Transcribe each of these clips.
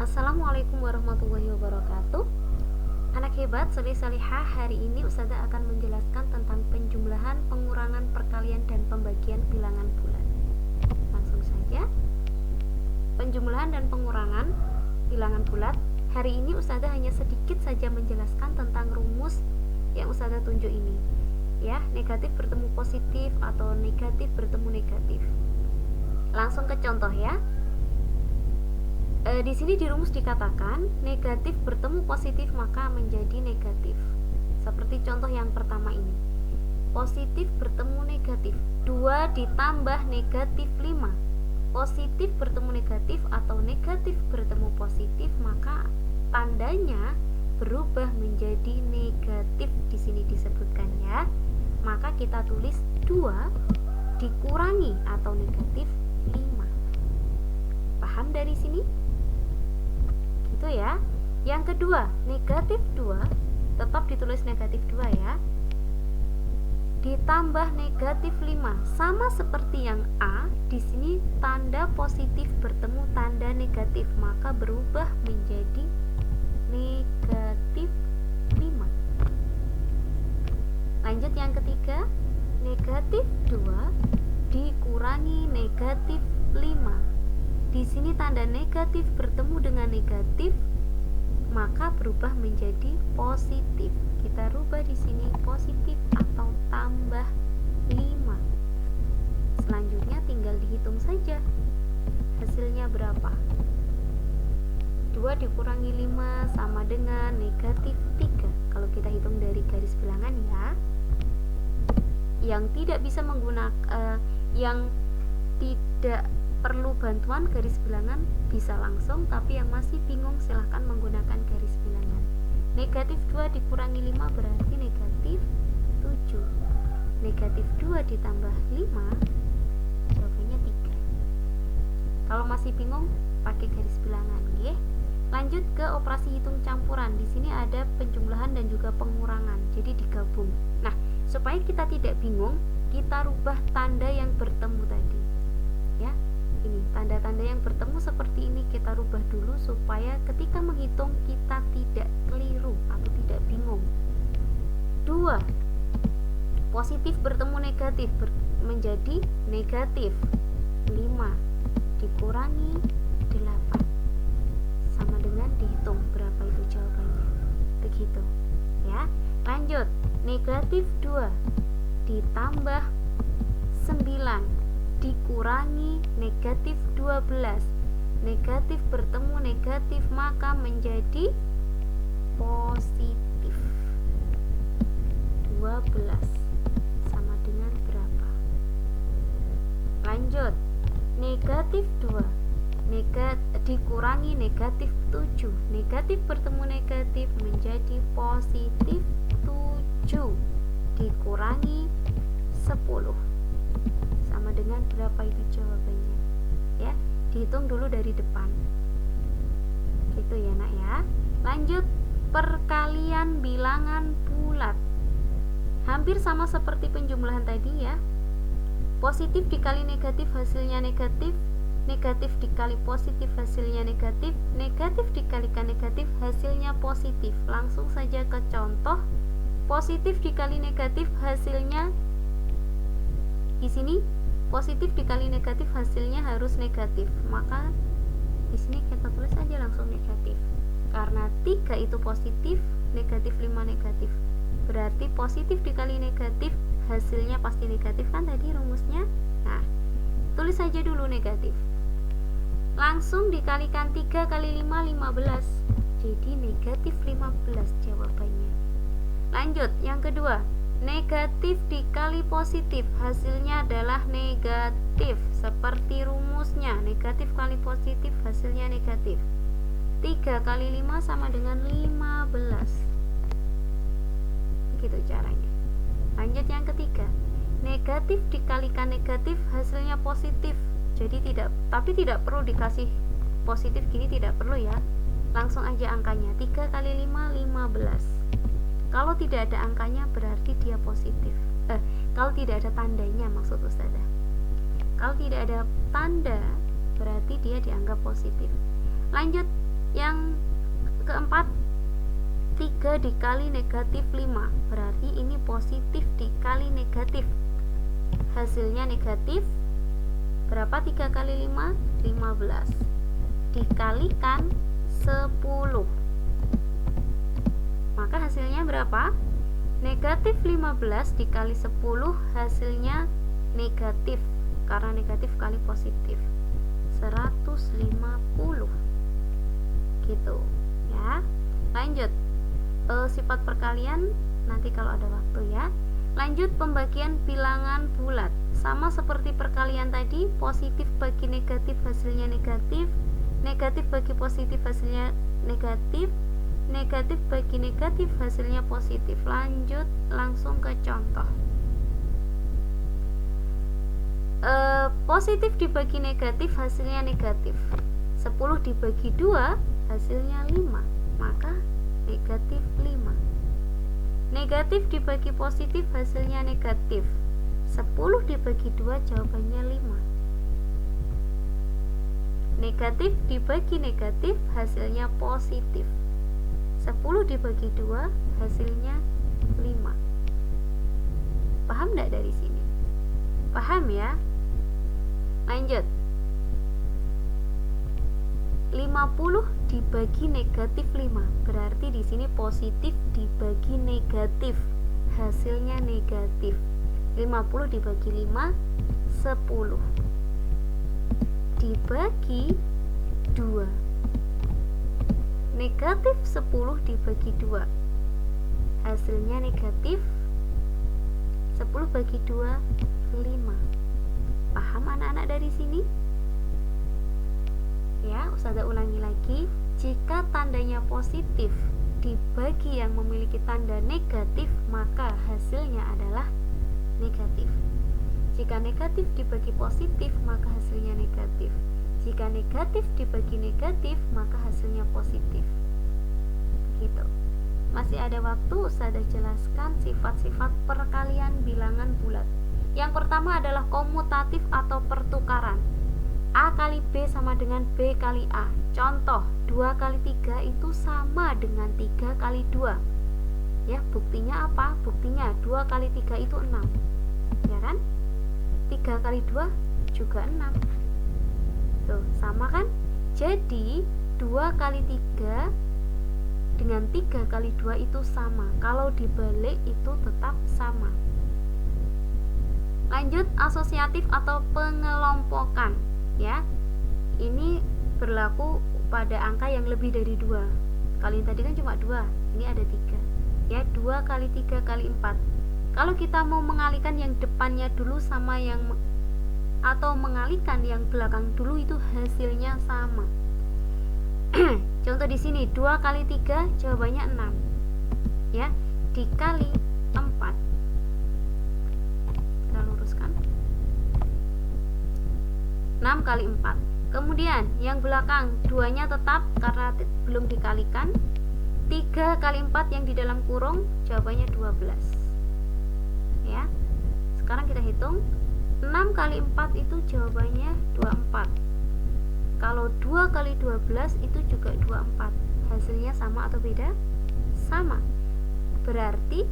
Assalamualaikum warahmatullahi wabarakatuh. Anak hebat, soleh-solehah, hari ini Ustazah akan menjelaskan tentang penjumlahan, pengurangan, perkalian, dan pembagian bilangan bulat. Langsung saja. Penjumlahan dan pengurangan bilangan bulat. Hari ini Ustazah hanya sedikit saja menjelaskan tentang rumus yang Ustazah tunjuk ini. Ya, negatif bertemu positif atau negatif bertemu negatif. Langsung ke contoh ya. Di sini di rumus dikatakan negatif bertemu positif maka menjadi negatif. Seperti contoh yang pertama ini. Positif bertemu negatif, 2 ditambah negatif 5. Positif bertemu negatif atau negatif bertemu positif, maka tandanya berubah menjadi negatif. Di sini disebutkan ya. Maka kita tulis 2 dikurangi atau negatif 5. Paham dari sini? Itu ya. Yang kedua, negatif 2 tetap ditulis negatif 2 ya. Ditambah negatif 5 sama seperti yang A, di sini tanda positif bertemu tanda negatif maka berubah menjadi negatif 5. Lanjut yang ketiga, negatif 2 dikurangi negatif 5. Di sini tanda negatif bertemu dengan negatif, maka berubah menjadi positif. Kita rubah di sini positif atau tambah 5. Selanjutnya tinggal dihitung saja. Hasilnya berapa? 2 dikurangi 5 sama dengan negatif 3. Kalau kita hitung dari garis bilangan ya. Yang tidak bisa menggunakan yang tidak perlu bantuan garis bilangan bisa langsung, tapi yang masih bingung silahkan menggunakan garis bilangan. Negatif 2 dikurangi 5 berarti negatif 7. Negatif 2 ditambah 5 jawabannya 3. Kalau masih bingung pakai garis bilangan ya. Lanjut ke operasi hitung campuran. Di sini ada penjumlahan dan juga pengurangan, jadi digabung. Nah, supaya kita tidak bingung, kita rubah tanda yang bertemu tadi ya. Ini tanda-tanda yang bertemu seperti ini kita rubah dulu supaya ketika menghitung kita tidak keliru atau tidak bingung. 2 positif bertemu negatif menjadi negatif 5 dikurangi 8 sama dengan dihitung berapa itu jawabannya. Begitu ya. Lanjut, negatif 2 ditambah 9 dikurangi negatif 12. Negatif bertemu negatif maka menjadi positif 12 sama dengan berapa? Lanjut, negatif 2 dikurangi negatif 7. Negatif bertemu negatif menjadi positif 7 dikurangi 10 sama dengan berapa itu jawabannya ya. Dihitung dulu dari depan gitu ya nak ya. Lanjut, perkalian bilangan bulat. Hampir sama seperti penjumlahan tadi ya. Positif dikali negatif hasilnya negatif, negatif dikali positif hasilnya negatif, negatif dikalikan negatif hasilnya positif. Langsung saja ke contoh. Positif dikali negatif hasilnya di sini positif dikali negatif hasilnya harus negatif, maka di sini kita tulis aja langsung negatif. Karena 3 itu positif, negatif 5 negatif. Berarti positif dikali negatif hasilnya pasti negatif kan tadi rumusnya. Nah, tulis saja dulu negatif. Langsung dikalikan 3 kali 5 15. Jadi negatif 15 jawabannya. Lanjut, yang kedua. Negatif dikali positif hasilnya adalah negatif seperti rumusnya. Negatif kali positif hasilnya negatif. 3 kali 5 sama dengan 15. Begitu caranya. Lanjut yang ketiga. Negatif dikalikan negatif hasilnya positif. Jadi tidak perlu dikasih positif gini, tidak perlu ya. Langsung aja angkanya. 3 kali 5 15. Kalau tidak ada angkanya berarti dia positif. Kalau tidak ada tandanya maksud Ustazah. Kalau tidak ada tanda berarti dia dianggap positif. Lanjut, Yang keempat, 3 dikali negatif 5, berarti ini positif dikali negatif, hasilnya negatif. Berapa 3 kali 5? 15 dikalikan 10, maka hasilnya berapa? Negatif 15 dikali 10, hasilnya negatif, karena negatif kali positif, 150 gitu ya. Lanjut, sifat perkalian nanti kalau ada waktu ya. Lanjut, pembagian bilangan bulat. Sama seperti perkalian tadi, positif bagi negatif hasilnya negatif, negatif bagi positif hasilnya negatif, negatif bagi negatif hasilnya positif. Lanjut langsung ke contoh. Positif dibagi negatif hasilnya negatif, 10 dibagi 2 hasilnya 5, maka negatif 5. Negatif dibagi positif hasilnya negatif, 10 dibagi 2 jawabannya 5. Negatif dibagi negatif hasilnya positif, 10 dibagi 2 hasilnya 5. Paham enggak dari sini? Paham ya? Lanjut, 50 dibagi negatif 5, berarti di sini positif dibagi negatif, hasilnya negatif. 50 dibagi 5, 10 dibagi 2, negatif 10 dibagi 2, hasilnya negatif. 10 bagi 2, 5. Paham anak-anak dari sini? Ya, Ustazah ulangi lagi. Jika tandanya positif dibagi yang memiliki tanda negatif, maka hasilnya adalah negatif. Jika negatif dibagi positif, maka hasilnya negatif. Jika negatif dibagi negatif, maka hasilnya positif. Gitu. Masih ada waktu, Ustazah jelaskan sifat-sifat perkalian bilangan bulat. Yang pertama adalah komutatif atau pertukaran. A kali B sama dengan B kali A. Contoh, 2 kali 3 itu sama dengan 3 kali 2. Ya, buktinya apa? Buktinya 2 kali 3 itu 6. Ya kan? 3 kali 2 juga 6. Tuh, sama kan? Jadi, 2 kali 3 dengan 3 kali 2 itu sama. Kalau dibalik itu tetap sama. Lanjut, asosiatif atau pengelompokan. Ya, ini berlaku pada angka yang lebih dari 2. Kali tadi kan cuma 2, ini ada 3. Ya, 2 kali 3 kali 4. Kalau kita mau mengalihkan yang depannya dulu sama yang atau mengalihkan yang belakang dulu, itu hasilnya sama. Contoh di sini 2 kali 3 jawabannya 6. Ya, dikali 4. Kita luruskan. 6 kali 4. Kemudian yang belakang 2-nya tetap karena belum dikalikan. 3 kali 4 yang di dalam kurung jawabannya 12. Ya. Sekarang kita hitung. 6 kali 4 itu jawabannya 24. Kalau 2 kali 12 itu juga 24. Hasilnya sama atau beda? Sama. Berarti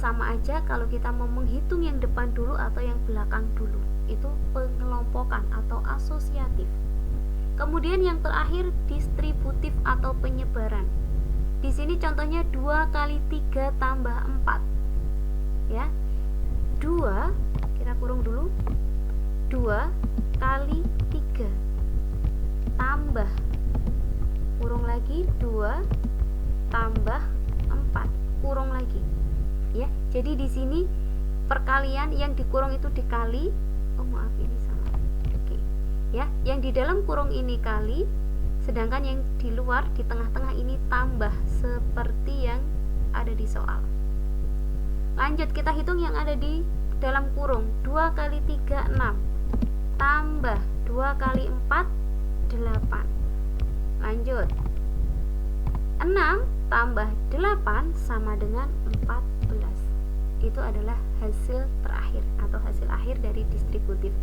sama aja kalau kita mau menghitung yang depan dulu atau yang belakang dulu. Itu pengelompokan atau asosiatif. Kemudian yang terakhir distributif atau penyebaran. Di sini contohnya 2 kali 3 tambah 4. Ya. 2, kita kurung dulu. 2 kali 3 tambah, kurung lagi 2 tambah 4, kurung lagi. Ya, jadi di sini perkalian yang dikurung itu dikali. Oh maaf, ini salah. Oke. Ya, yang di dalam kurung ini kali, sedangkan yang di luar di tengah-tengah ini tambah seperti yang ada di soal. Lanjut, kita hitung yang ada di dalam kurung. 2 kali 3 6 tambah 2 kali 4 8. Lanjut, 6 tambah 8 sama dengan 14. Itu adalah hasil terakhir atau hasil akhir dari distributif.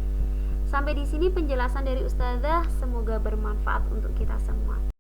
Sampai di sini penjelasan dari Ustazah, semoga bermanfaat untuk kita semua.